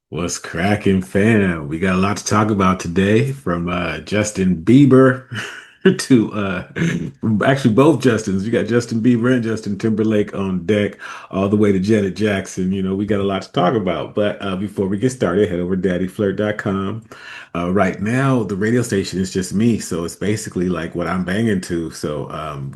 What's cracking, fam? We got a lot to talk about today, from Justin Bieber to actually both Justins. You got Justin Bieber and Justin Timberlake on deck, all the way to Janet Jackson. We got a lot to talk about. But before we get started, head over to daddyflirt.com. Right now, the radio station is just me, so it's basically like what I'm banging to. So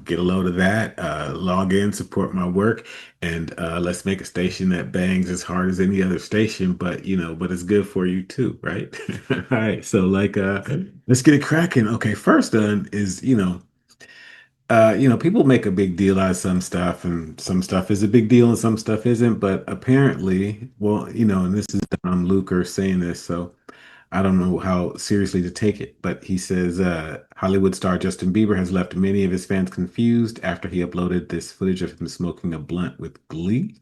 get a load of that, log in, support my work, and let's make a station that bangs as hard as any other station, but but it's good for you too, right? All right, so let's get it cracking. Okay, first is people make a big deal out of some stuff, and some stuff is a big deal, and some stuff isn't. But apparently, well, and this is Don Luker saying this, so I don't know how seriously to take it, but he says Hollywood star Justin Bieber has left many of his fans confused after he uploaded this footage of him smoking a blunt with Glee.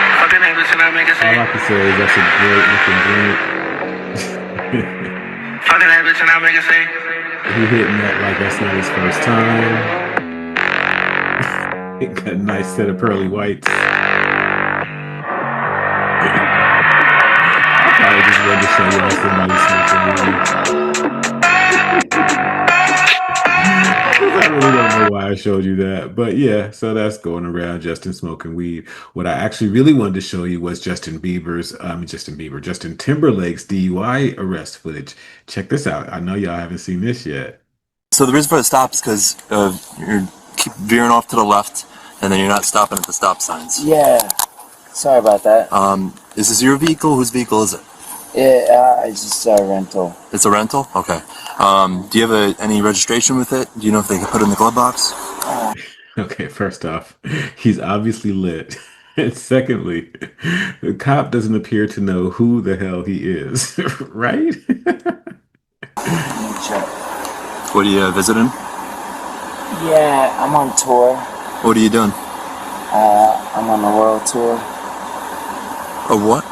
All I can say is that's a great looking joint. Fucking that bitch and I make it say. He hitting that like that's not his first time. He got a nice set of pearly whites. I probably just wanted to show y'all somebody smoking weed. I really don't know why I showed you that, but yeah, so that's going around, Justin smoking weed. What I actually really wanted to show you was Justin Timberlake's DUI arrest footage. Check this out. I know y'all haven't seen this yet. So the reason for the stop is because you keep veering off to the left, and then you're not stopping at the stop signs. Yeah, sorry about that. Is this your vehicle? Whose vehicle is it? It's just a rental. It's a rental? Okay. Do you have any registration with it? Do you know if they can put it in the glove box? Okay, first off, he's obviously lit. And secondly, the cop doesn't appear to know who the hell he is, right? Let me check. What are you visiting? Yeah, I'm on tour. What are you doing? I'm on a world tour. A what?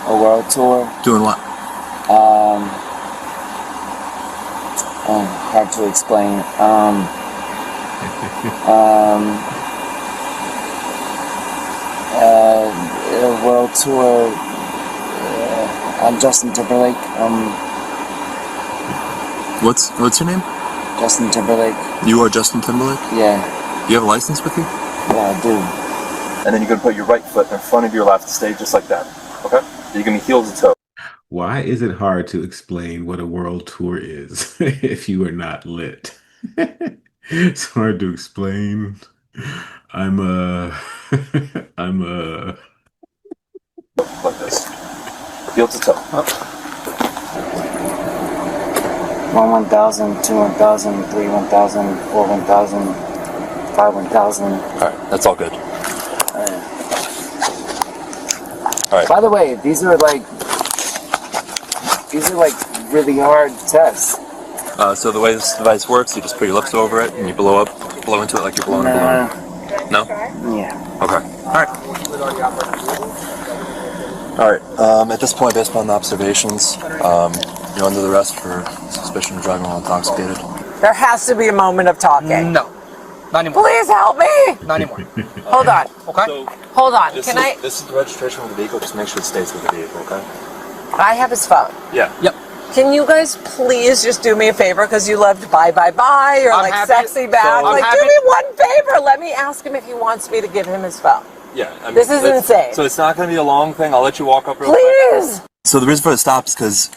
A world tour. Doing what? Hard to explain. A world tour. I'm Justin Timberlake. What's your name? Justin Timberlake. You are Justin Timberlake? Yeah. You have a license with you? Yeah, I do. And then you're going to put your right foot in front of your left, stay just like that. Okay? You're going to be heel to toe. Why is it hard to explain what a world tour is if you are not lit? It's hard to explain. I'm a, I'm a. Like this. Heel to toe. One 1,000, two 1,000, three 1,000, four 1,000, five 1,000. Alright, that's all good. Alright. By the way, these are like really hard tests. So the way this device works, you just put your lips over it and you blow into it like you're blowing a balloon. No? Yeah. Okay. Alright. At this point, based upon the observations, you're under the arrest for suspicion of driving while intoxicated. There has to be a moment of talking. No. Not anymore. Please help me! Not anymore. Hold on. Okay? So, Hold on. this is the registration of the vehicle. Just make sure it stays with the vehicle, okay? I have his phone. Yeah. Yep. Can you guys please just do me a favor, because you loved bye bye bye or I'm like happy- sexy back. so I'm Like, do happy- me one favor. Let me ask him if he wants me to give him his phone. Yeah. I mean, This is insane. So it's not going to be a long thing. I'll let you walk up real quick. Please! So the reason for the stop is because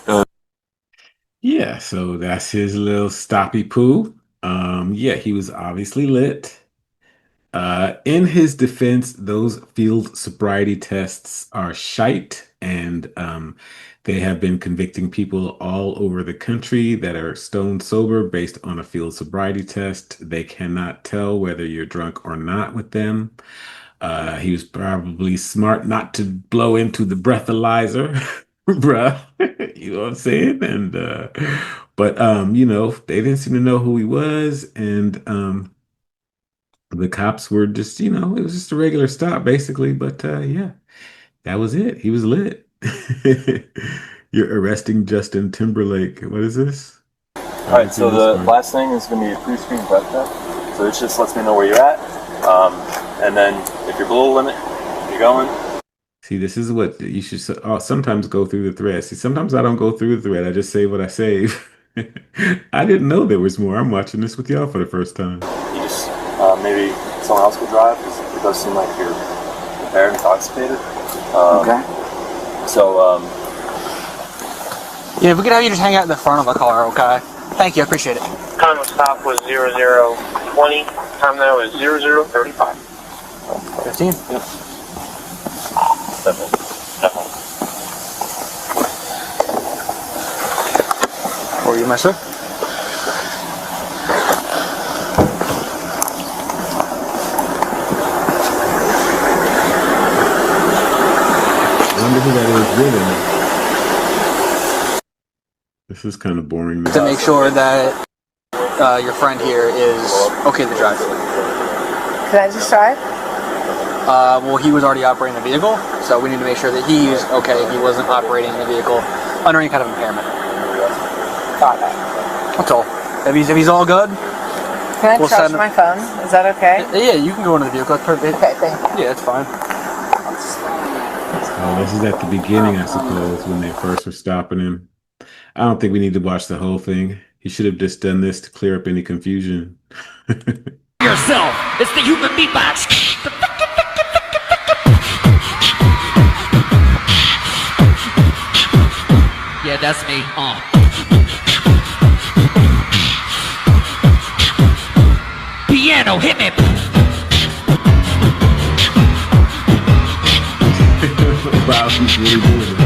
Yeah, so that's his little stoppy poo. Yeah, he was obviously lit. In his defense, those field sobriety tests are shite, and they have been convicting people all over the country that are stone sober based on a field sobriety test. They cannot tell whether you're drunk or not with them. He was probably smart not to blow into the breathalyzer, bruh. You know what I'm saying? But they didn't seem to know who he was, and the cops were just, it was just a regular stop basically. But yeah, that was it. He was lit. You're arresting Justin Timberlake. What is this? I haven't Alright, so seen this the one. last thing is going to be a pre-screen breath test. So this just lets me know where you're at. And then if you're below the limit, you're going. See, this is what you should sometimes go through the thread. See, sometimes I don't go through the thread. I just save what I save. I didn't know there was more. I'm watching this with y'all for the first time. You just, maybe someone else could drive, because it does seem like you're impaired, intoxicated. Okay. So, Yeah, if we could have you just hang out in the front of the car, okay? Thank you, I appreciate it. Time of stop was 0020. Time now is 0035. 15? Yep. Or you, mister? I wonder who that is really. This is kind of boring. To make sure that your friend here is okay to drive. Can I just drive? Well, he was already operating the vehicle, so we need to make sure that he's okay. He wasn't operating the vehicle under any kind of impairment. Got it. That's all. If he's all good, Can I We'll charge send- my phone? Is that okay? yeah, you can go into the vehicle. That's perfect. Okay, thank you. Yeah, it's fine. Oh, this is at the beginning, I suppose, when they first were stopping him. I don't think we need to watch the whole thing. He should have just done this to clear up any confusion. Yourself. It's the human beatbox. Yeah, that's me. Piano, hit me. Wow, he's really doing it.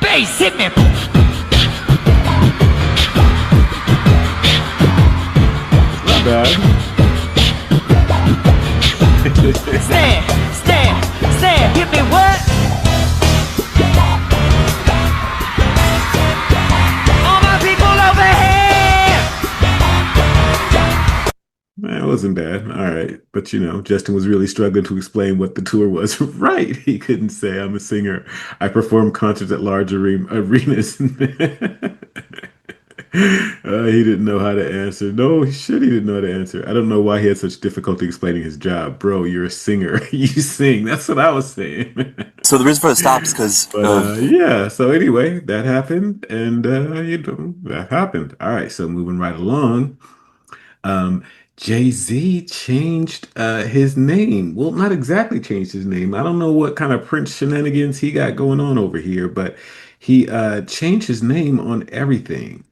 Bass, hit me. Not bad. Stand, hit me what? All my people over here. Man, it wasn't bad. All right. But Justin was really struggling to explain what the tour was. Right. He couldn't say, I'm a singer. I perform concerts at large arenas. He didn't know how to answer. No, he didn't know how to answer. I don't know why he had such difficulty explaining his job. Bro, you're a singer. You sing. That's what I was saying. so the reason for the stop is because But yeah, so anyway, that happened, and that happened. All right, so moving right along. Jay-Z changed his name. Well, not exactly changed his name. I don't know what kind of Prince shenanigans he got going on over here, but he changed his name on everything.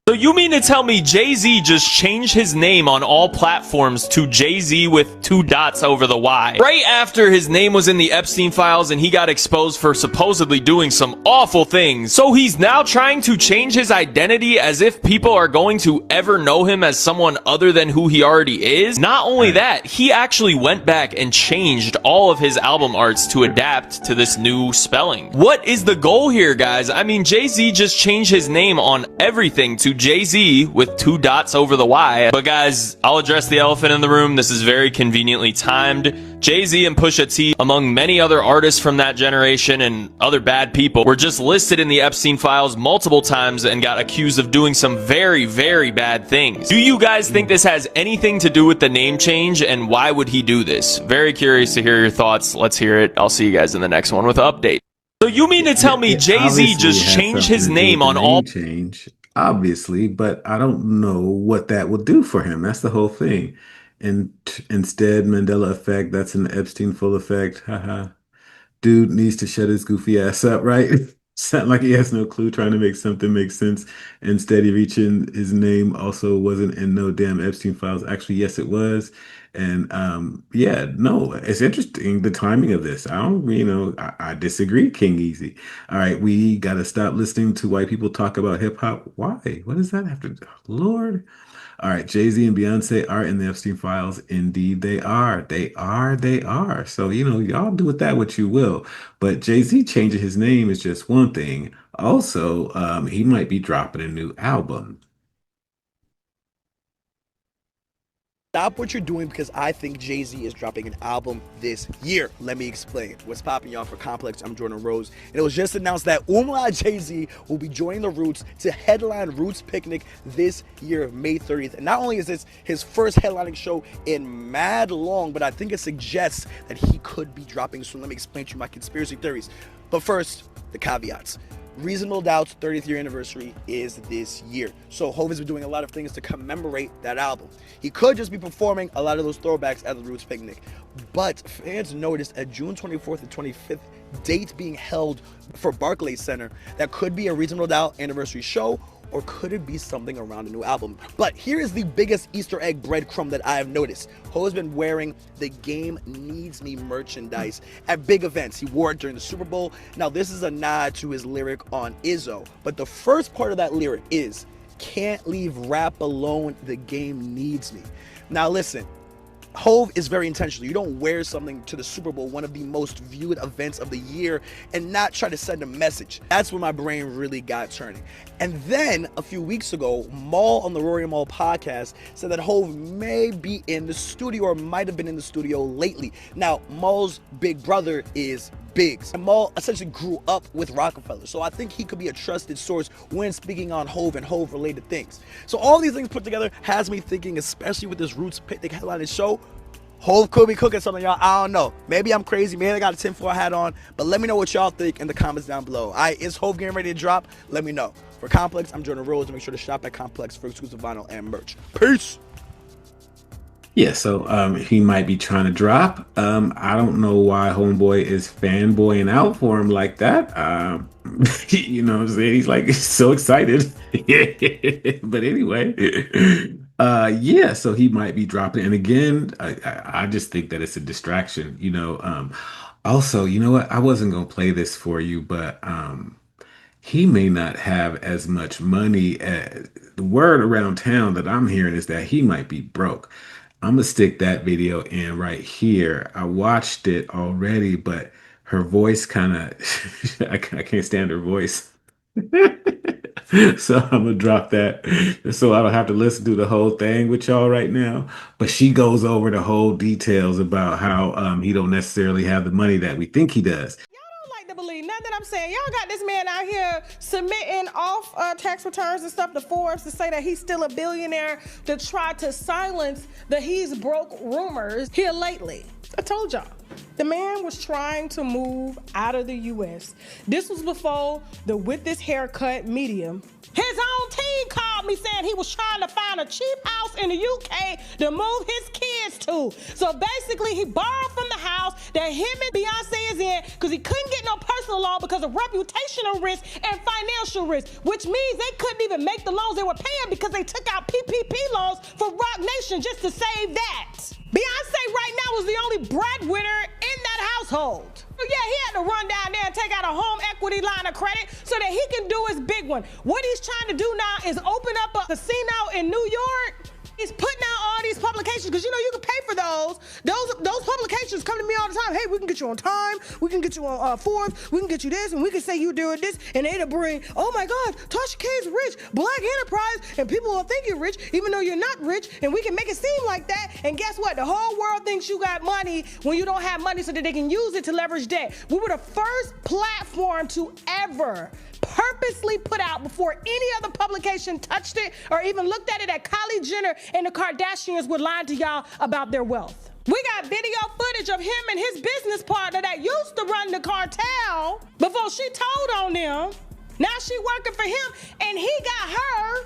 So you mean to tell me Jay-Z just changed his name on all platforms to Jay-Z with 2 dots over the Y? Right after his name was in the Epstein files and he got exposed for supposedly doing some awful things. So he's now trying to change his identity as if people are going to ever know him as someone other than who he already is? Not only that, he actually went back and changed all of his album arts to adapt to this new spelling. What is the goal here, guys? I mean, Jay-Z just changed his name on everything to Jay-Z with 2 dots over the Y. But guys, I'll address the elephant in the room. This is very conveniently timed. Jay-Z and Pusha T, among many other artists from that generation and other bad people, were just listed in the Epstein files multiple times and got accused of doing some very, very bad things. Do you guys think this has anything to do with the name change, and why would he do this? Very curious to hear your thoughts. Let's hear it. I'll see you guys in the next one with an update. So you mean to tell me Jay-Z Obviously, just it has changed something his to do name with on the all... name change, obviously, but I don't know what that will do for him. That's the whole thing. And instead, Mandela effect, that's an Epstein full effect. Haha. Dude needs to shut his goofy ass up, right? Sound like he has no clue trying to make something make sense. Instead, he reaching his name also wasn't in no damn Epstein files. Actually, yes, it was. And yeah, no, it's interesting the timing of this. I disagree, King Easy. All right, we got to stop listening to white people talk about hip hop. Why? What does that have to do? Lord. All right, Jay-Z and Beyonce are in the Epstein files. Indeed, they are. They are. They are. So, y'all do with that what you will. But Jay-Z changing his name is just one thing. Also, he might be dropping a new album. Stop what you're doing because I think Jay-Z is dropping an album this year. Let me explain. What's popping, y'all? For Complex, I'm Jordan Rose. And it was just announced that Umla Jay-Z will be joining the Roots to headline Roots Picnic this year, May 30th. And not only is this his first headlining show in mad long, but I think it suggests that he could be dropping soon. Let me explain to you my conspiracy theories. But first, the caveats. Reasonable Doubt's 30th year anniversary is this year. So Hov has been doing a lot of things to commemorate that album. He could just be performing a lot of those throwbacks at the Roots Picnic. But fans noticed a June 24th and 25th date being held for Barclays Center that could be a Reasonable Doubt anniversary show, or could it be something around a new album? But here is the biggest Easter egg breadcrumb that I have noticed. Ho has been wearing the Game Needs Me merchandise at big events. He wore it during the Super Bowl. Now this is a nod to his lyric on Izzo, but the first part of that lyric is, "Can't leave rap alone, the game needs me." Now listen, Hov is very intentional. You don't wear something to the Super Bowl, one of the most viewed events of the year, and not try to send a message. That's when my brain really got turning. And then a few weeks ago, Maul on the Rory and Maul podcast said that Hov may be in the studio or might have been in the studio lately. Now, Maul's big brother is Biggs, and Maul essentially grew up with Rockefeller, so I think he could be a trusted source when speaking on Hov and Hov related things. So all these things put together has me thinking, especially with this Roots Picnic headlining show, Hov could be cooking something, y'all. I don't know. Maybe I'm crazy. Maybe I got a tinfoil hat on. But let me know what y'all think in the comments down below. Is Hov getting ready to drop? Let me know. For Complex, I'm Jordan Rose. Make sure to shop at Complex for exclusive vinyl and merch. Peace. Yeah, so he might be trying to drop. I don't know why Homeboy is fanboying out for him like that. You know what I'm saying? He's like so excited. But anyway, yeah, so he might be dropping. And again, I just think that it's a distraction, Also, you know what? I wasn't gonna play this for you, but he may not have as much money. The word around town that I'm hearing is that he might be broke. I'm gonna stick that video in right here. I watched it already, but her voice kind of, I can't stand her voice. So I'm gonna drop that so I don't have to listen to the whole thing with y'all right now. But she goes over the whole details about how he don't necessarily have the money that we think he does. Like to believe nothing I'm saying. Y'all got this man out here submitting off tax returns and stuff to Forbes to say that he's still a billionaire, to try to silence the he's broke rumors here lately. I told y'all, the man was trying to move out of the U.S. This was before the with this haircut medium. His own team called me saying he was trying to find a cheap house in the UK to move his kids to. So basically, he borrowed from the house that him and Beyonce is in because he couldn't get no personal loan because of reputational risk and financial risk, which means they couldn't even make the loans they were paying because they took out PPP loans for Rock Nation just to save that. Beyonce right now is the only breadwinner in that household. So yeah, he had to run down there and take out a home equity line of credit so that he can do his big one. What he's trying to do now is open up a casino in New York. He's putting out all these publications because you can pay for those. Those publications come to me all the time. Hey, we can get you on Time, we can get you on Forbes, we can get you this, and we can say you doing this, and it'll bring, oh my God, Tasha K's rich, Black enterprise, and people will think you're rich even though you're not rich, and we can make it seem like that. And guess what? The whole world thinks you got money when you don't have money so that they can use it to leverage debt. We were the first platform to ever purposely put out before any other publication touched it or even looked at it that Kylie Jenner and the Kardashians were lying to y'all about their wealth. We got video footage of him and his business partner that used to run the cartel before she told on them. Now she working for him, and he got her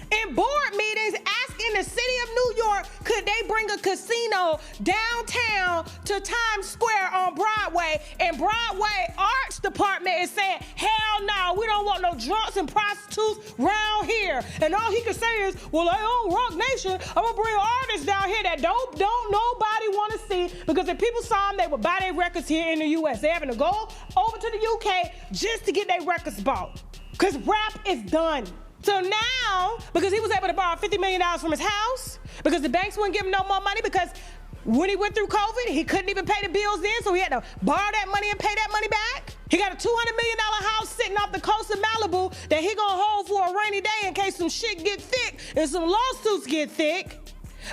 in board meetings asking the city of New York, could they bring a casino downtown to Times Square on Broadway? And Broadway Arts Department is saying, hell no, we don't want no drunks and prostitutes around here. And all he can say is, well, I own Rock Nation. I'm gonna bring artists down here that don't nobody wanna see, because if people saw them, they would buy their records here in the US. They're having to go over to the UK just to get their records bought. Cause rap is done. So now, because he was able to borrow $50 million from his house, because the banks wouldn't give him no more money, because when he went through COVID, he couldn't even pay the bills then, so he had to borrow that money and pay that money back. He got a $200 million house sitting off the coast of Malibu that he gonna hold for a rainy day in case some shit get thick and some lawsuits get thick.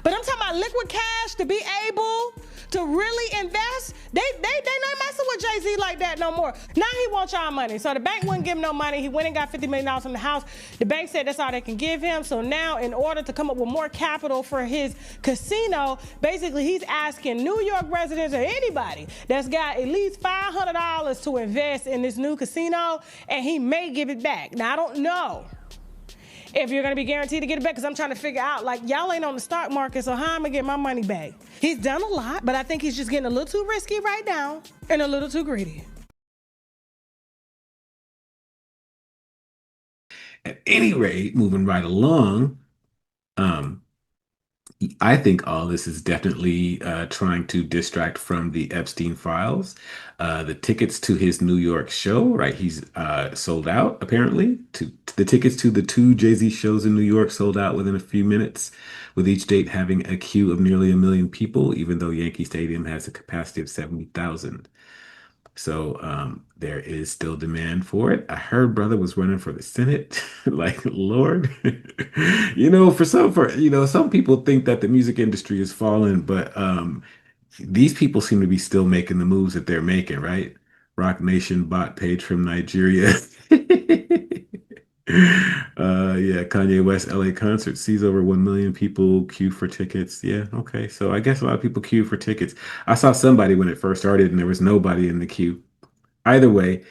But I'm talking about liquid cash to be able to really invest. They not messing with Jay-Z like that no more. Now he wants y'all money. So the bank wouldn't give him no money. He went and got $50 million from the house. The bank said that's all they can give him. So now in order to come up with more capital for his casino, basically he's asking New York residents or anybody that's got at least $500 to invest in this new casino, and he may give it back. Now I don't know if you're gonna be guaranteed to get it back, because I'm trying to figure out, like, y'all ain't on the stock market, so how am I gonna get my money back? He's done a lot, but I think he's just getting a little too risky right now and a little too greedy. At any rate, moving right along, I think all this is definitely trying to distract from the Epstein files. The tickets to his New York show, right? He's sold out, apparently. The tickets to the 2 Jay-Z shows in New York sold out within a few minutes, with each date having a queue of nearly 1 million people, even though Yankee Stadium has a capacity of 70,000. So there is still demand for it. I heard brother was running for the Senate. Like, Lord, some people think that the music industry is falling, but these people seem to be still making the moves that they're making, right? Rock Nation bot page from Nigeria. Yeah, Kanye West LA concert sees over 1 million people queue for tickets. Yeah, okay. So I guess a lot of people queue for tickets. I saw somebody when it first started and there was nobody in the queue. Either way,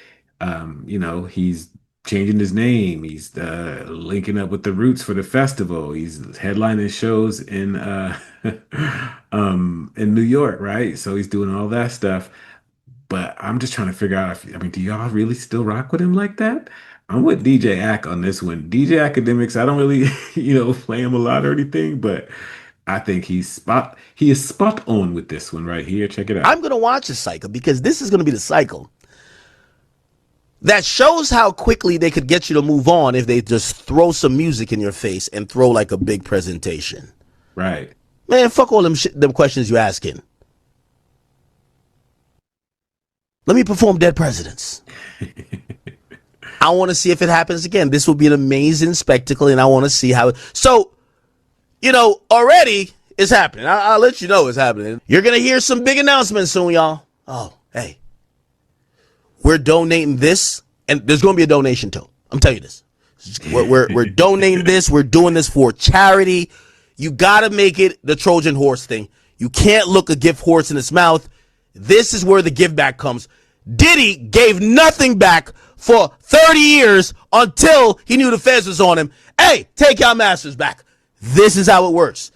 he's changing his name. He's linking up with the Roots for the festival. He's headlining shows in New York, right? So he's doing all that stuff. But I'm just trying to figure out do y'all really still rock with him like that? I'm with DJ Ack on this one. DJ Academics, I don't really, play him a lot or anything, but I think he is spot on with this one right here. Check it out. I'm going to watch this cycle because this is going to be the cycle that shows how quickly they could get you to move on if they just throw some music in your face and throw like a big presentation. Right. Man, fuck all them questions you asking. Let me perform Dead Presidents. I want to see if it happens again. This will be an amazing spectacle, and I want to see how it... So, already it's happening. I'll let you know it's happening. You're going to hear some big announcements soon, y'all. Oh, hey. We're donating this, and there's going to be a donation too. I'm telling you this. We're donating this. We're doing this for charity. You got to make it the Trojan horse thing. You can't look a gift horse in its mouth. This is where the give back comes. Diddy gave nothing back for 30 years until he knew the feds was on him. Hey, take your masters back. This is how it works.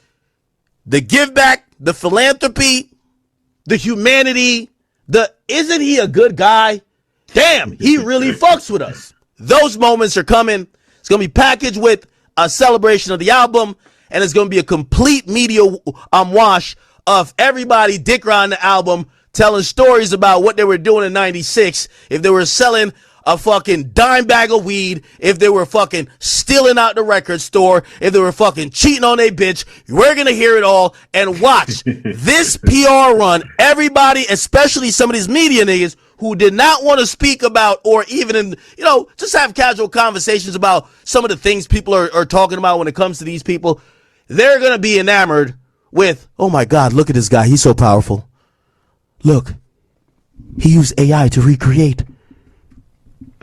The give back, the philanthropy, the humanity, isn't he a good guy? Damn, he really fucks with us. Those moments are coming. It's going to be packaged with a celebration of the album, and it's going to be a complete media wash of everybody dick riding the album, telling stories about what they were doing in 96, if they were selling a fucking dime bag of weed, if they were fucking stealing out the record store, if they were fucking cheating on a bitch. We're going to hear it all and watch this PR run. Everybody, especially some of these media niggas who did not want to speak about or even, just have casual conversations about some of the things people are talking about when it comes to these people. They're going to be enamored with, oh my God, look at this guy. He's so powerful. Look, he used AI to recreate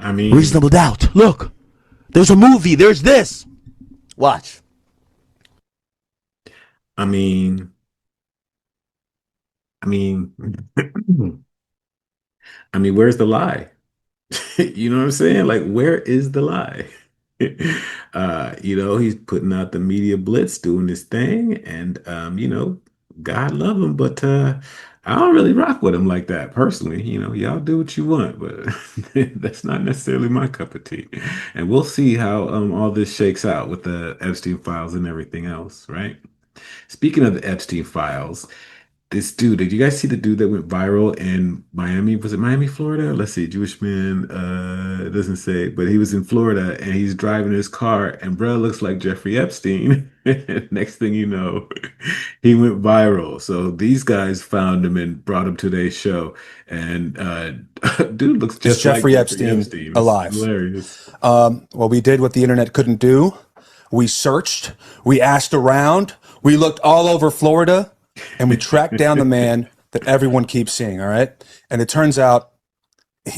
Reasonable Doubt. Look, there's a movie. There's this. Watch. I mean, where's the lie? You know what I'm saying? Like, where is the lie? He's putting out the media blitz, doing this thing, and God love him, but I don't really rock with him like that personally. Y'all do what you want, but that's not necessarily my cup of tea. And we'll see how all this shakes out with the Epstein files and everything else, right? Speaking of the Epstein files, this dude. Did you guys see the dude that went viral in Miami? Was it Miami, Florida? Let's see, Jewish man. It doesn't say, but he was in Florida and he's driving his car, and bro looks like Jeffrey Epstein. Next thing you know, he went viral. So these guys found him and brought him to their show, and dude looks Is just like Jeffrey Jeffrey Epstein Epstein. It's alive? hilarious. Well, we did what the internet couldn't do. We searched, we asked around, we looked all over Florida, and we tracked down the man that everyone keeps seeing, all right? And it turns out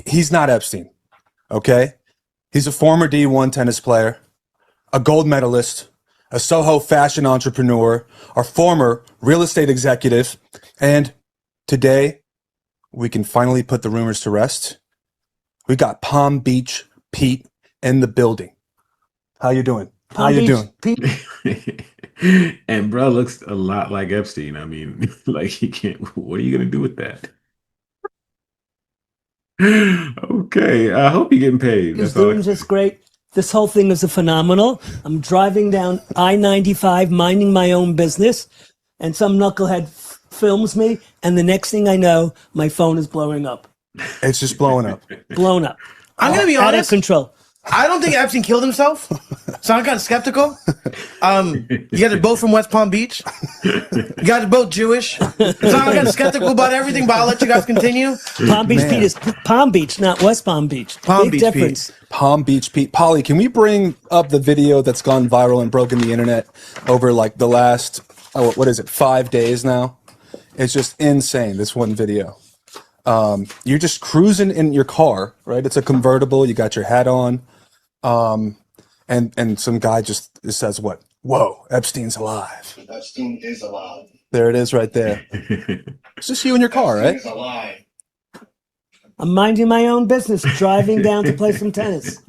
he's not Epstein, okay? He's a former D1 tennis player, a gold medalist, a Soho fashion entrepreneur, our former real estate executive, and today we can finally put the rumors to rest. We got Palm Beach Pete in the building. How you doing? How you doing? And bro looks a lot like Epstein. I mean, like he can't. What are you gonna do with that? Okay, I hope you're getting paid. He's That's all. doing just great. This whole thing is a phenomenal. I'm driving down I-95, minding my own business, and some knucklehead films me, and the next thing I know, my phone is blowing up. It's just blowing up. Blown up. I'm gonna be Out of honest. control. I don't think Epstein killed himself, so I'm kind of skeptical. You guys are both from West Palm Beach. You guys are both Jewish, so I'm kind of skeptical about everything. But I'll let you guys continue. Palm Beach Man. Pete is Palm Beach, not West Palm Beach. Palm Big Beach difference. Palm Beach Pete. Polly, can we bring up the video that's gone viral and broken the internet over like the last, what is it, 5 days now? It's just insane, this one video. You're just cruising in your car, right? It's a convertible. You got your hat on. And some guy just says, what? Whoa, Epstein's alive. Epstein is alive. There it is right there. It's just you in your car, right? He's alive. I'm minding my own business, driving down to play some tennis.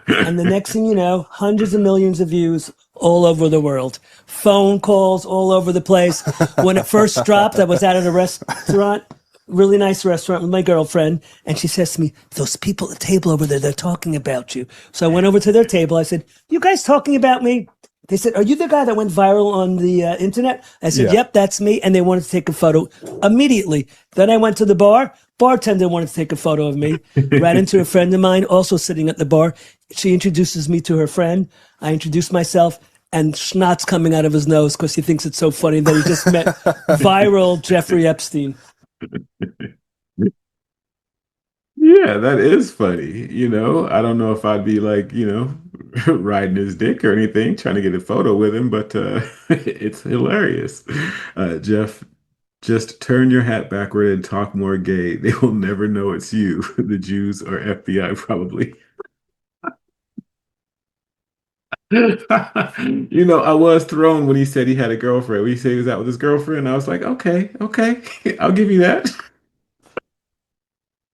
And the next thing you know, hundreds of millions of views all over the world. Phone calls all over the place. When it first dropped, I was out at a restaurant, really nice restaurant with my girlfriend, and she says to me, those people at the table over there, they're talking about you. So I went over to their table. I said, you guys talking about me? They said, are you the guy that went viral on the internet? I said, Yeah. yep, that's me. And they wanted to take a photo immediately. Then I went to the bar. Bartender wanted to take a photo of me. Ran into a friend of mine also sitting at the bar. She introduces me to her friend. I introduce myself, and schnot's coming out of his nose because he thinks it's so funny that he just met viral Jeffrey Epstein. Yeah, that is funny. I don't know if I'd be like, riding his dick or anything, trying to get a photo with him, but it's hilarious. Jeff, just turn your hat backward and talk more gay. They will never know it's you, the Jews or FBI probably. I was thrown when he said he had a girlfriend. When he said he was out with his girlfriend, I was like, okay, I'll give you that.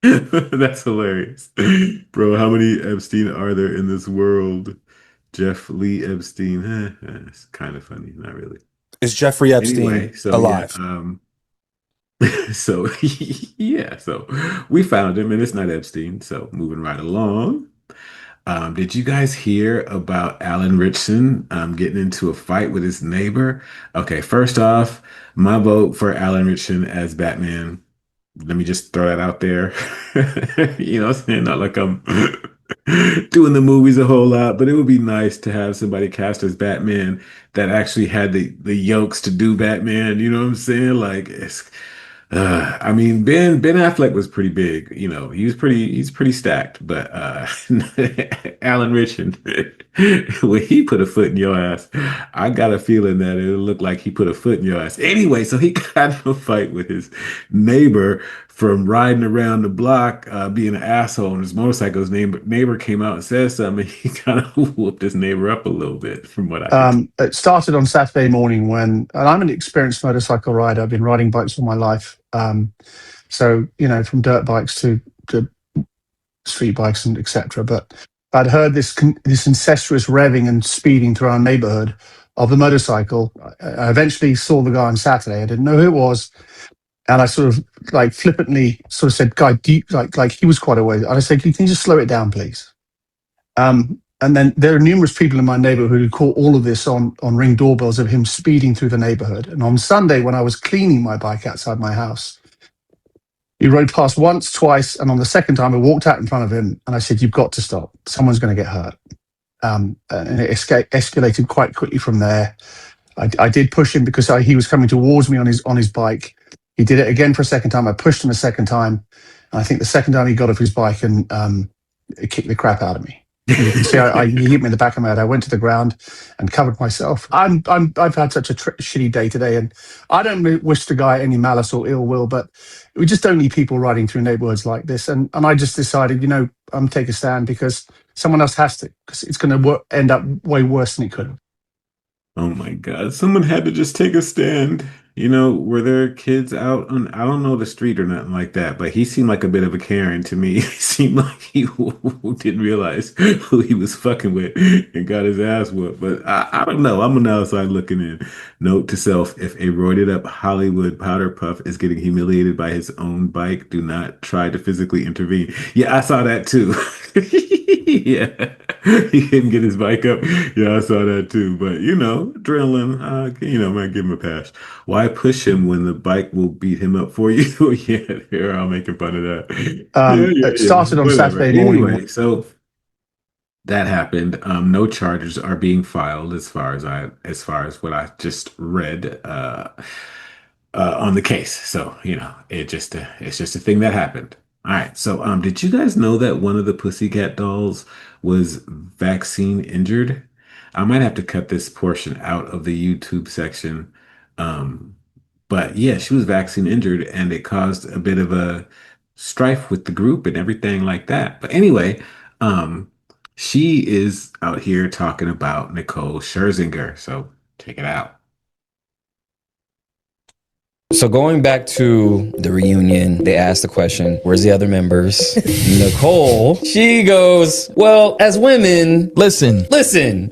That's hilarious. Bro, how many Epstein are there in this world? Jeff Lee Epstein. It's kind of funny, not really. Is Jeffrey Epstein Anyway, so alive? so yeah, so we found him, and it's not Epstein. So moving right along. Did you guys hear about Alan Ritchson getting into a fight with his neighbor? Okay, first off, my vote for Alan Ritchson as Batman. Let me just throw that out there. You know what I'm saying? Not like I'm doing the movies a whole lot, but it would be nice to have somebody cast as Batman that actually had the yokes to do Batman. You know what I'm saying? Like, I mean, Ben Affleck was pretty big. He's pretty stacked. But Alan Ritchson, when he put a foot in your ass, I got a feeling that it'll look like he put a foot in your ass. Anyway, so he got in a fight with his neighbor from riding around the block, being an asshole on his motorcycle. His neighbor came out and said something. He kind of whooped his neighbor up a little bit, from what I can tell. It started on Saturday morning and I'm an experienced motorcycle rider. I've been riding bikes all my life. So, from dirt bikes to street bikes and etc. But I'd heard this incestuous revving and speeding through our neighborhood of the motorcycle. I eventually saw the guy on Saturday. I didn't know who it was. And I sort of like flippantly sort of said, guy, like he was quite a way. And I said, can you just slow it down, please? And then there are numerous people in my neighborhood who caught all of this on Ring doorbells of him speeding through the neighborhood. And on Sunday, when I was cleaning my bike outside my house, he rode past once, twice, and on the second time, I walked out in front of him and I said, "You've got to stop. Someone's going to get hurt." And it escalated quite quickly from there. I did push him because he was coming towards me on his bike. He did it again for a second time. I pushed him a second time. And I think the second time he got off his bike and it kicked the crap out of me. And you can see he hit me in the back of my head. I went to the ground and covered myself. I've had such a shitty day today, and I don't wish the guy any malice or ill will, but we just don't need people riding through neighborhoods like this. And I just decided, I'm take a stand because someone else has to, because it's going to end up way worse than it could have. Oh my God. Someone had to just take a stand. Were there kids out on, I don't know the street or nothing like that, but he seemed like a bit of a Karen to me. He seemed like he didn't realize who he was fucking with and got his ass whooped. But I don't know. I'm on the outside looking in. Note to self, if a roided up Hollywood powder puff is getting humiliated by his own bike, do not try to physically intervene. Yeah, I saw that too. Yeah. He couldn't get his bike up. Yeah, I saw that too. But adrenaline, might give him a pass. Why push him when the bike will beat him up for you? Yeah, here I'm making fun of that. It started on Whatever. Saturday morning. Anyway, so that happened. No charges are being filed as far as what I just read on the case. So it's just a thing that happened. All right. So did you guys know that one of the Pussycat dolls was vaccine injured? I might have to cut this portion out of the YouTube section. But yeah, she was vaccine injured and it caused a bit of a strife with the group and everything like that. But anyway, she is out here talking about Nicole Scherzinger. So check it out. So going back to the reunion, they asked the question, where's the other members? Nicole, she goes, well, as women, listen.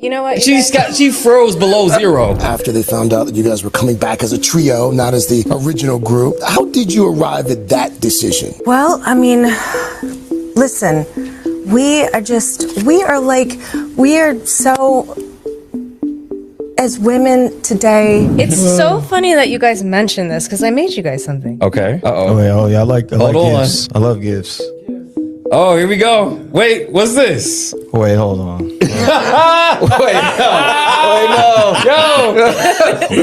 You know what? She froze below zero. After they found out that you guys were coming back as a trio, not as the original group, how did you arrive at that decision? Well, I mean, listen, we are so, as women today. It's so funny that you guys mentioned this because I made you guys something. Okay. Uh-oh. Oh yeah, I like Hold on. gifts. I love gifts. Oh, here we go. Wait, what's this? Wait, hold on. Wait, no.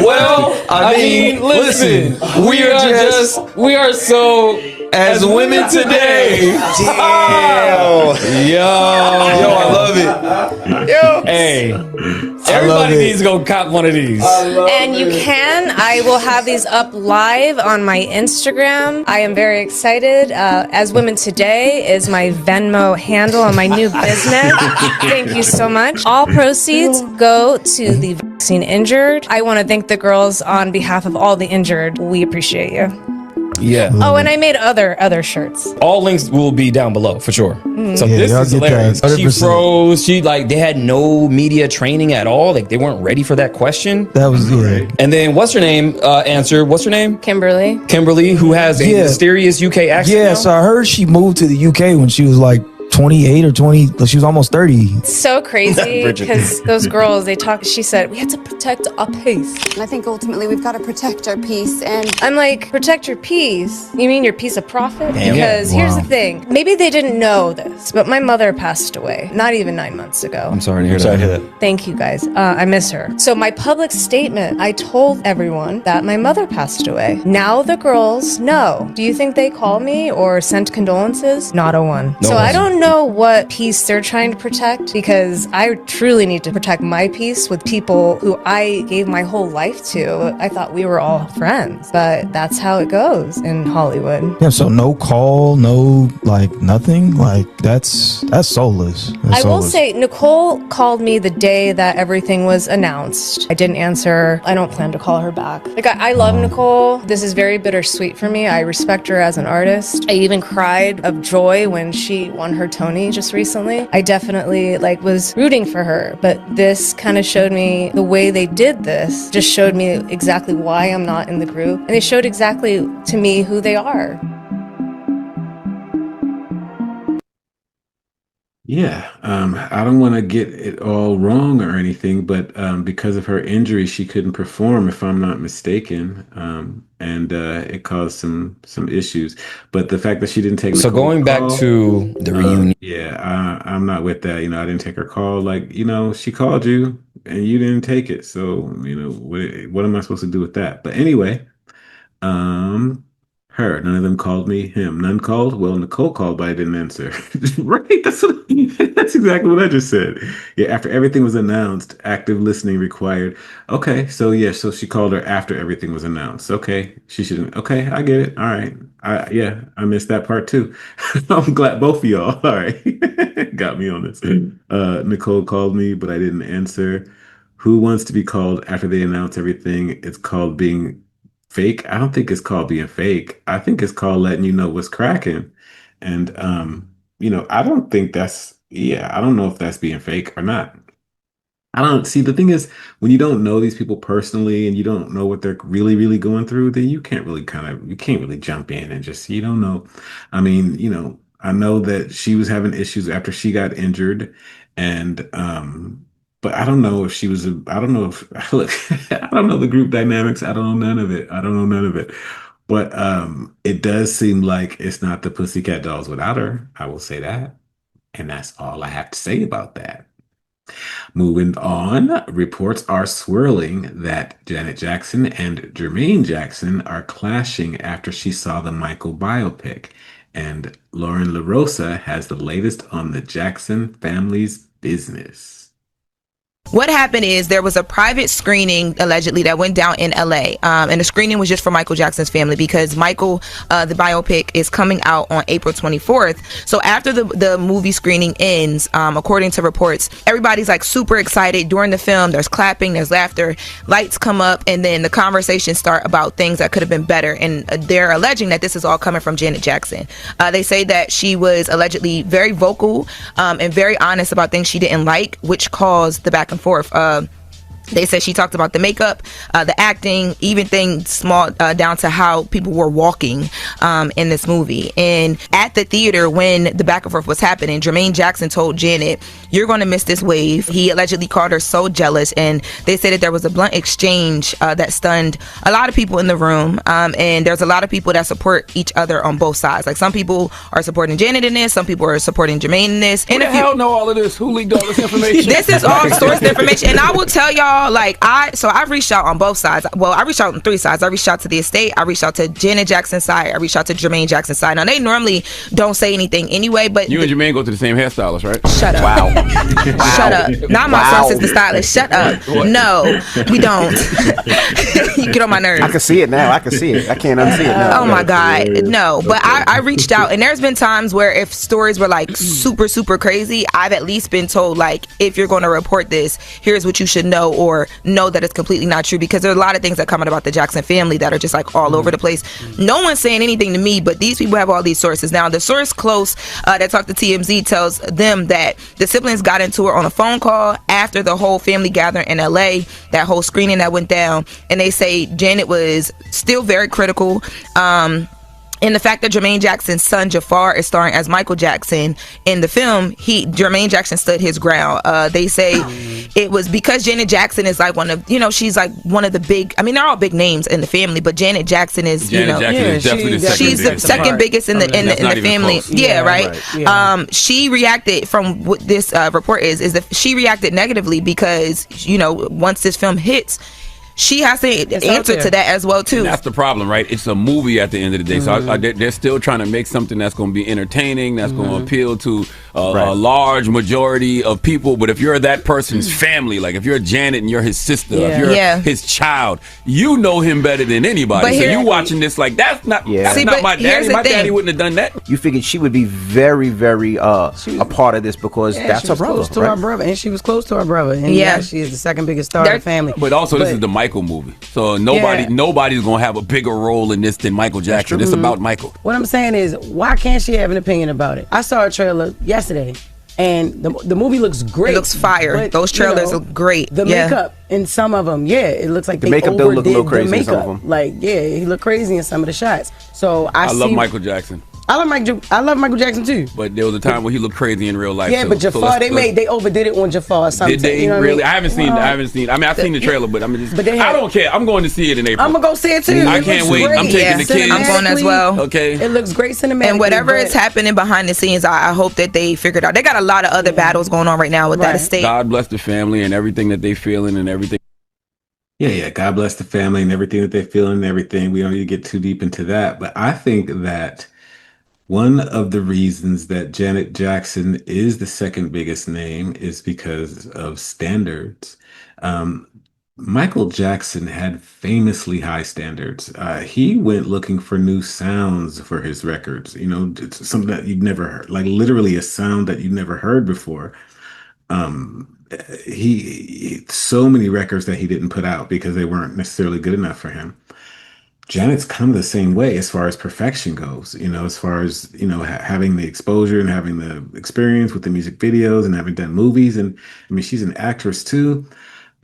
Well, I mean, listen, we are so as women today. Yo, I love it. Yo, hey, everybody needs to go cop one of these. And you can. I will have these up live on my Instagram. I am very excited. As Women Today is my Venmo handle on my new business. Thank you so much. All proceeds go to the vaccine injured. I want to thank the girls on behalf of all the injured. We appreciate you. Yeah. Oh, and I made other shirts. All links will be down below for sure. So Yeah, this y'all is get that. hilarious. She 100%. froze. They had no media training at all. Like they weren't ready for that question. That was good. And then what's her name? Answered. What's her name? Kimberly. Kimberly, who has a mysterious UK accent. Yeah, now? so I heard she moved to the UK when she was like 28 or 20. She was almost 30. So crazy Bridget. because those girls, she said, we have to protect our peace. I think ultimately we've got to protect our peace. And I'm like, protect your peace? You mean your piece of profit? Damn. Because Yeah. here's Wow. the thing. Maybe they didn't know this, but my mother passed away not even 9 months ago. I'm sorry to hear that. Thank you guys. I miss her. So my public statement, I told everyone that my mother passed away. Now the girls know. Do you think they call me or sent condolences? Not a one. No So one. I don't know what peace they're trying to protect because I truly need to protect my peace with people who I gave my whole life to. I thought we were all friends, but that's how it goes in Hollywood. Yeah, so no call, no nothing. That's soulless. That's I will soulless. say, Nicole called me the day that everything was announced. I didn't answer. I don't plan to call her back. I love Nicole. This is very bittersweet for me. I respect her as an artist. I even cried of joy when she won her Tony just recently. I definitely was rooting for her, but this kind of showed me the way they did this, just showed me exactly why I'm not in the group. And they showed exactly to me who they are. Yeah, I don't want to get it all wrong or anything, but because of her injury, she couldn't perform, if I'm not mistaken, and it caused some issues. But the fact that she didn't take So Nicole's going back call, to the reunion. yeah, I'm not with that. I didn't take her call. Like, she called you and you didn't take it. So, what am I supposed to do with that? But anyway. Um, Her. None of them called me. Him. None called. Well, Nicole called, but I didn't answer. Right? That's exactly what I just said. Yeah. After everything was announced, active listening required. Okay. So yeah. So she called her after everything was announced. Okay. She shouldn't. Okay. I get it. All right. I missed that part too. I'm glad both of y'all. All right. Got me on this. Nicole called me, but I didn't answer. Who wants to be called after they announce everything? It's called being fake. I don't think it's called being fake. I think it's called letting you know what's cracking. And I don't think I don't know if that's being fake or not. I don't see. The thing is, when you don't know these people personally and you don't know what they're really, really going through, then you can't really jump in and just, you don't know. I mean, I know that she was having issues after she got injured and, but I don't know if I don't know if, look, I don't know the group dynamics. I don't know none of it. I don't know none of it. But, it does seem like it's not the Pussycat Dolls without her. I will say that. And that's all I have to say about that. Moving on, reports are swirling that Janet Jackson and Jermaine Jackson are clashing after she saw the Michael biopic. And Lauren LaRosa has the latest on the Jackson family's business. What happened is there was a private screening allegedly that went down in LA, and the screening was just for Michael Jackson's family because Michael, the biopic, is coming out on April 24th. So after the movie screening ends, according to reports, everybody's like super excited during the film. There's clapping, there's laughter, lights come up, and then the conversations start about things that could have been better. And they're alleging that this is all coming from Janet Jackson. They say that she was allegedly very vocal and very honest about things she didn't like, which caused the back and forth. They said she talked about the makeup, the acting, even things small down to how people were walking in this movie. And at the theater, when the back and forth was happening, Jermaine Jackson told Janet, "You're going to miss this wave." He allegedly called her so jealous, and they said that there was a blunt exchange that stunned a lot of people in the room. And there's a lot of people that support each other on both sides. Like, some people are supporting Janet in this, some people are supporting Jermaine in this. Who the hell know all of this? Who leaked all this information? This is all source information, and I will tell y'all. I've reached out on both sides. Well, I reached out on three sides. I reached out to the estate, I reached out to Janet Jackson's side, I reached out to Jermaine Jackson's side. Now, they normally don't say anything anyway, but you and Jermaine go to the same hairstylist, right? Shut up. Wow. Shut up. Not my source is the stylist. Shut up. No, we don't. You get on my nerves. I can see it now. I can see it. I can't unsee it now. Oh my God. No, but I reached out, and there's been times where if stories were like super, super crazy, I've at least been told, like, if you're going to report this, here's what you should know, or know that it's completely not true, because there are a lot of things that come out about the Jackson family that are just like all over the place. No one's saying anything to me, but these people have all these sources. Now, the source close that talked to TMZ tells them that the siblings got into it on a phone call after the whole family gathering in LA, that whole screening that went down, and they say Janet was still very critical. And the fact that Jermaine Jackson's son Jafar is starring as Michael Jackson in the film, Jermaine Jackson stood his ground. They say it was because Janet Jackson is like she's like one of the big, I mean, they're all big names in the family, but Janet Jackson is, she's the second biggest in the family. Yeah, right. Yeah. She reacted, from what this report is that she reacted negatively because, once this film hits, she has to answer to that as well too. And that's the problem, right? It's a movie at the end of the day. So they're still trying to make something that's going to be entertaining, that's going to appeal to a large majority of people. But if you're that person's family, like if you're Janet and you're his sister, if you're his child, you know him better than anybody. So you watching this like, that's not my daddy. My daddy wouldn't have done that. You figured she would be very, very a part of this because that's her brother. Close to our brother, and she was close to our brother. And she is the second biggest star in the family. But also, this is the Michael movie, so nobody's gonna have a bigger role in this than Michael Jackson. It's about Michael. What I'm saying is, why can't she have an opinion about it? I saw a trailer yesterday, and the movie looks great. It looks fire. But, those trailers look great. The makeup in some of them, it looks like the makeup do look a little crazy in some of them. Like, he looked crazy in some of the shots. So I love Michael Jackson. I love Michael Jackson too. But there was a time where he looked crazy in real life. Yeah, too. but Jafar, they overdid it on Jafar. Did they you know really? I I haven't seen. I mean, I've seen the trailer, but I don't care. I'm going to see it in April. I'm gonna go see it too. I can't wait. Great. I'm taking the kids. I'm going as well. Okay. It looks great cinematically. And whatever is happening behind the scenes, I hope that they figured out. They got a lot of other battles going on right now with that estate. God bless the family and everything that they feeling and everything. Yeah. God bless the family and everything that they feel and everything. We don't need to get too deep into that. But I think that one of the reasons that Janet Jackson is the second biggest name is because of standards. Michael Jackson had famously high standards. He went looking for new sounds for his records, something that you'd never heard, like literally a sound that you'd never heard before. He so many records that he didn't put out because they weren't necessarily good enough for him. Janet's kind of the same way as far as perfection goes, as far as, having the exposure and having the experience with the music videos and having done movies. And I mean, she's an actress too.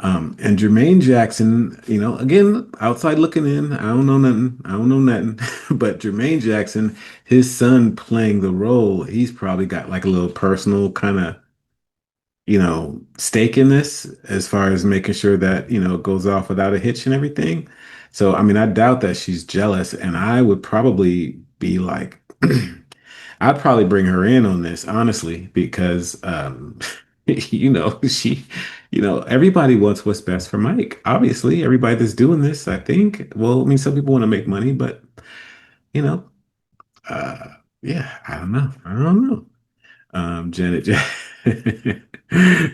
And Jermaine Jackson, again, outside looking in, I don't know nothing, but Jermaine Jackson, his son playing the role, he's probably got like a little personal kind of, stake in this as far as making sure that, it goes off without a hitch and everything. So, I mean, I doubt that she's jealous, and I would probably be like, I'd probably bring her in on this, honestly, because, she, everybody wants what's best for Mike. Obviously, everybody that's doing this, I think. Well, I mean, some people want to make money, but, yeah, I don't know. Janet,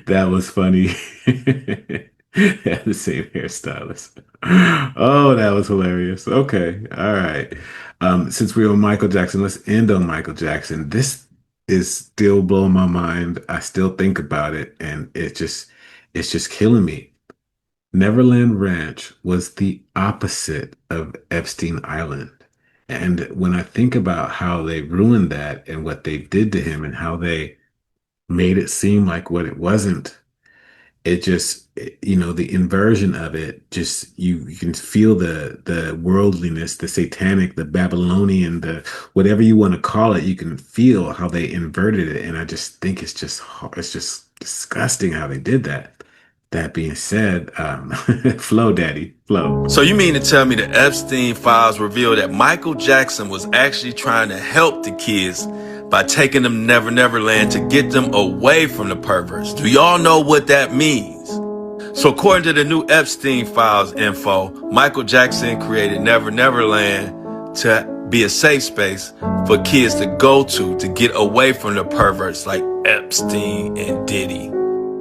that was funny. Had the same hairstylist. Oh, that was hilarious. Okay, all right. Since we're on Michael Jackson, let's end on Michael Jackson. This is still blowing my mind. I still think about it, and it's just killing me. Neverland Ranch was the opposite of Epstein Island. And when I think about how they ruined that and what they did to him and how they made it seem like what it wasn't, it just, the inversion of it, just you can feel the worldliness, the satanic, the Babylonian, the whatever you want to call it, you can feel how they inverted it. And I just think it's just disgusting how they did that. That being said, Flow Daddy, Flow. So you mean to tell me the Epstein files reveal that Michael Jackson was actually trying to help the kids by taking them to Neverland to get them away from the perverts? Do y'all know what that means? So according to the new Epstein files info, Michael Jackson created Neverland to be a safe space for kids to go to get away from the perverts like Epstein and Diddy.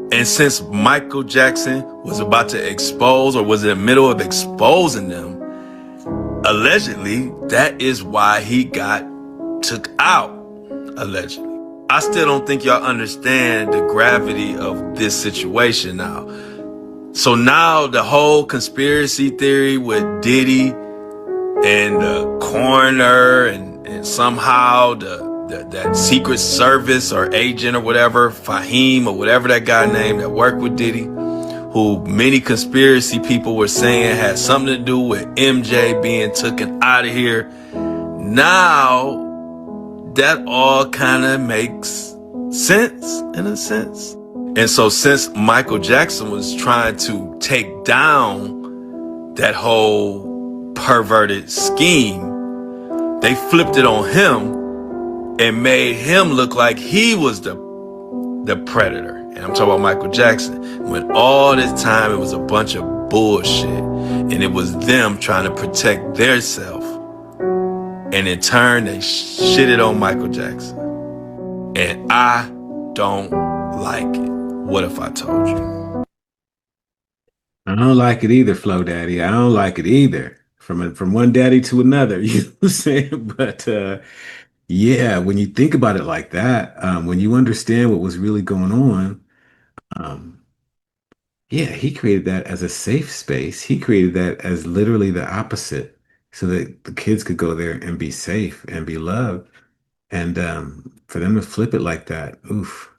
And since Michael Jackson was about to expose, or was in the middle of exposing them, allegedly, that is why he got took out, allegedly. I still don't think y'all understand the gravity of this situation now. So now the whole conspiracy theory with Diddy and the coroner and somehow that Secret Service or agent or whatever, Fahim or whatever that guy named that worked with Diddy, who many conspiracy people were saying had something to do with MJ being taken out of here. Now that all kind of makes sense in a sense. And so since Michael Jackson was trying to take down that whole perverted scheme, they flipped it on him and made him look like he was the predator. And I'm talking about Michael Jackson. When all this time it was a bunch of bullshit. And it was them trying to protect their self. And in turn, they shitted on Michael Jackson. And I don't like it. What if I told you? I don't like it either, Flow Daddy. I don't like it either. From one daddy to another, you know what I'm saying? But yeah, when you think about it like that, when you understand what was really going on, yeah, he created that as a safe space. He created that as literally the opposite, so that the kids could go there and be safe and be loved. And for them to flip it like that, oof,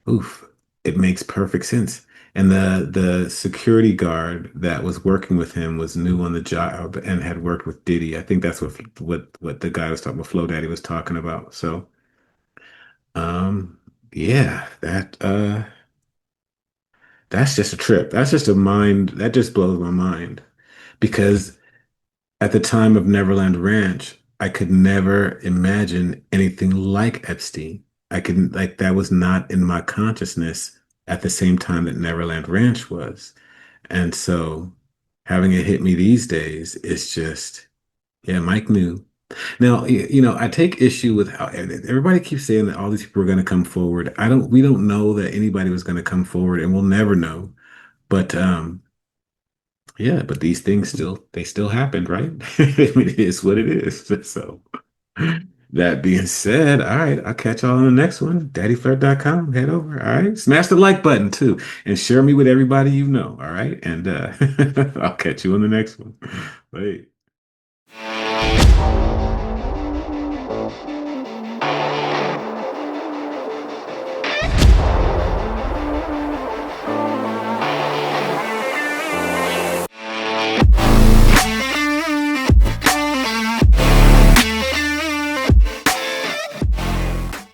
oof. it makes perfect sense. And the security guard that was working with him was new on the job and had worked with Diddy. I think that's what the guy was talking about, Flo Daddy was talking about. So um yeah, that's just a trip. That's just a mind that just blows my mind. Because at the time of Neverland Ranch, I could never imagine anything like Epstein. I couldn't, like, that was not in my consciousness at the same time that Neverland Ranch was. And so having it hit me these days is just, yeah, Mike knew. Now, I take issue with how everybody keeps saying that all these people are going to come forward. We don't know that anybody was going to come forward, and we'll never know. But yeah, but these things still happened, right? I mean, it is what it is. So that being said, all right, I'll catch y'all on the next one. Daddyflirt.com. Head over. All right. Smash the like button too. And share me with everybody you know. All right. And I'll catch you on the next one. Bye.